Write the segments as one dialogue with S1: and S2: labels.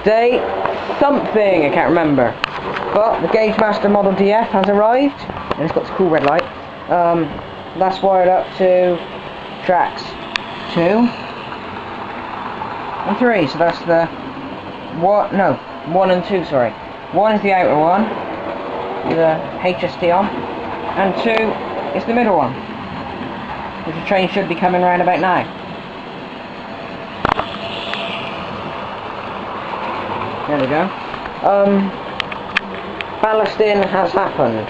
S1: day something, I can't remember. But the Gaugemaster Model DF has arrived, and it's got this cool red light. That's wired up to tracks 2 and 3, so that's the 1 and 2, sorry. 1 is the outer one, with the HST on, and 2 is the middle one, which the train should be coming around about now. There we go. Ballasting has happened.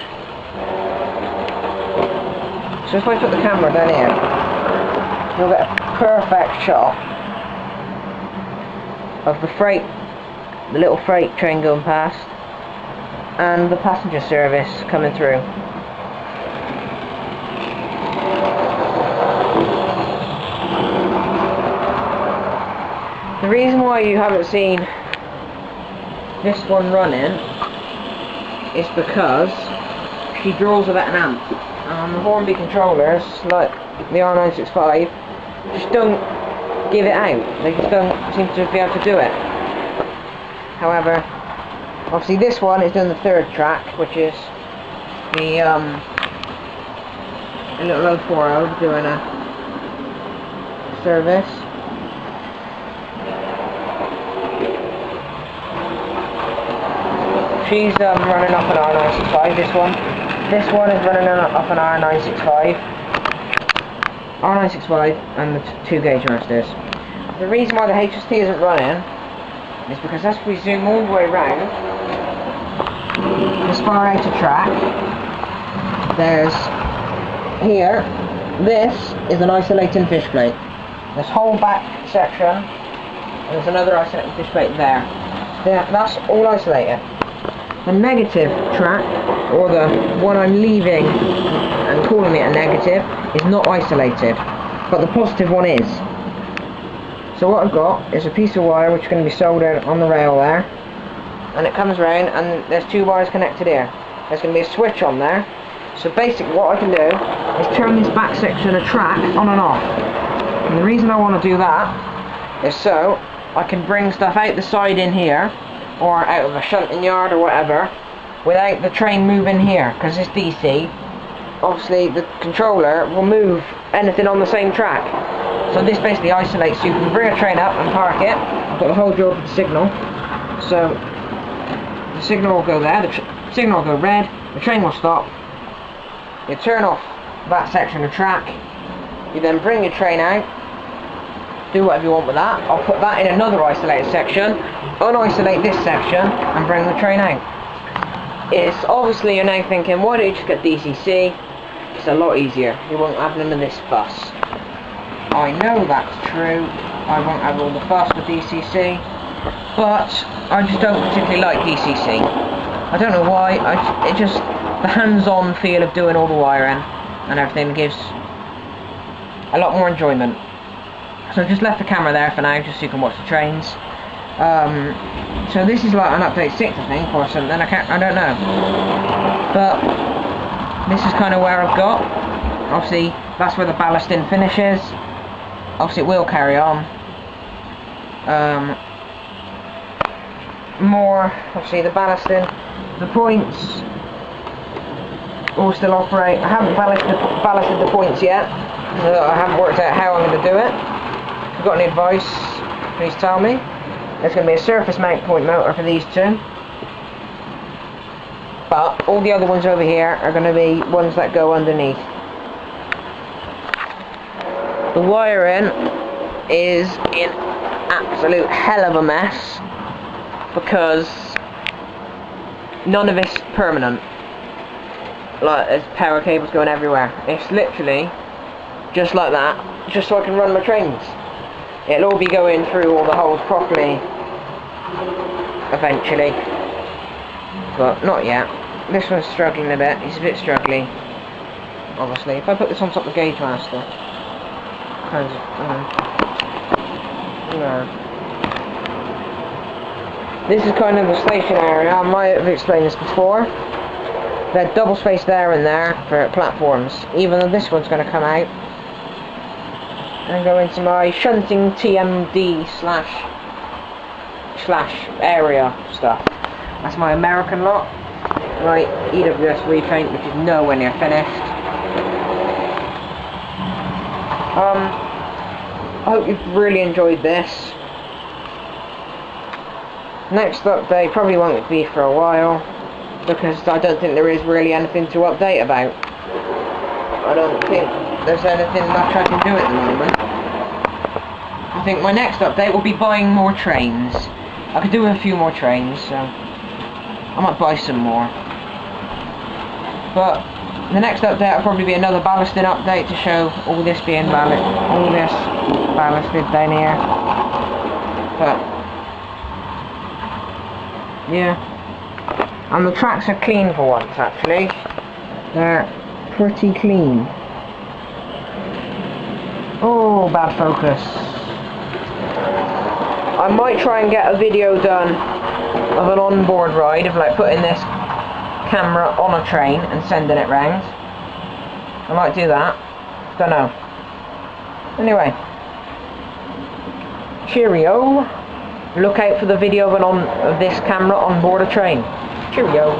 S1: So if I put the camera down here, you'll get a perfect shot of the little freight train going past, and the passenger service coming through. The reason why you haven't seen this one running is because she draws about an amp. The Hornby controllers, like the R965, just don't give it out. They just don't seem to be able to do it. However, obviously this one is doing the 3rd track, which is the a little 040 doing a service. She's running up an R965, this one. This one is running up an R965. R965 and the 2 Gaugemasters. The reason why the HST isn't running is because as we zoom all the way around this far out of track, there's here, this is an isolating fish plate. This whole back section, and there's another isolating fish plate there. That's all isolated. The negative track, or the one I'm leaving and calling it a negative, is not isolated, but the positive one is. So what I've got is a piece of wire which is going to be soldered on the rail there, and it comes round and there's 2 wires connected here. There's going to be a switch on there, so basically what I can do is turn this back section of track on and off. And the reason I want to do that is so I can bring stuff out the side in here, or out of a shunting yard or whatever, without the train moving here, because it's DC. Obviously the controller will move anything on the same track, so this basically isolates. You can bring a train up and park it. I've got the whole job with the signal, so the signal will go there, the signal will go red, the train will stop, you turn off that section of track, you then bring your train out, do whatever you want with that. I'll put that in another isolated section, unisolate this section, and bring the train out. It's obviously, you're now thinking, why don't you just get DCC? It's a lot easier. You won't have none of this fuss. I know that's true. I won't have all the fuss with DCC, but I just don't particularly like DCC. I don't know why. It just, the hands-on feel of doing all the wiring and everything gives a lot more enjoyment. So I've just left the camera there for now, just so you can watch the trains. So this is like an update 6, I think, or something. I don't know. But this is kind of where I've got. Obviously, that's where the ballasting finishes. Obviously, it will carry on. More, obviously, the ballasting, the points all still operate. I haven't ballasted the points yet. So I haven't worked out how I'm going to do it. If you've got any advice, please tell me. There's going to be a surface mount point motor for these 2. But all the other ones over here are going to be ones that go underneath. The wiring is in absolute hell of a mess because none of it's permanent. Like, there's power cables going everywhere. It's literally just like that, just so I can run my trains. It'll all be going through all the holes properly eventually, but not yet. This one's struggling a bit. He's a bit struggly, obviously. If I put this on top of the Gaugemaster, kind of, no. This is kind of the station area. I might have explained this before. They're double spaced there and there for platforms, even though this one's going to come out and go into my shunting TMD / / area stuff. That's my American lot. Right, EWS repaint, which is nowhere near finished. I hope you've really enjoyed this. Next update probably won't be for a while, because I don't think there is really anything to update about. I don't think there's anything much I can do at the moment. I think my next update will be buying more trains. I could do a few more trains, so I might buy some more. But the next update will probably be another ballasting update to show all this being ballasted down here. But yeah, and the tracks are clean for once. Actually, they're pretty clean. Oh, bad focus. I might try and get a video done of an onboard ride of like putting this camera on a train and sending it round. I might do that. Don't know. Anyway, cheerio. Look out for the video of this camera on board a train. Cheerio.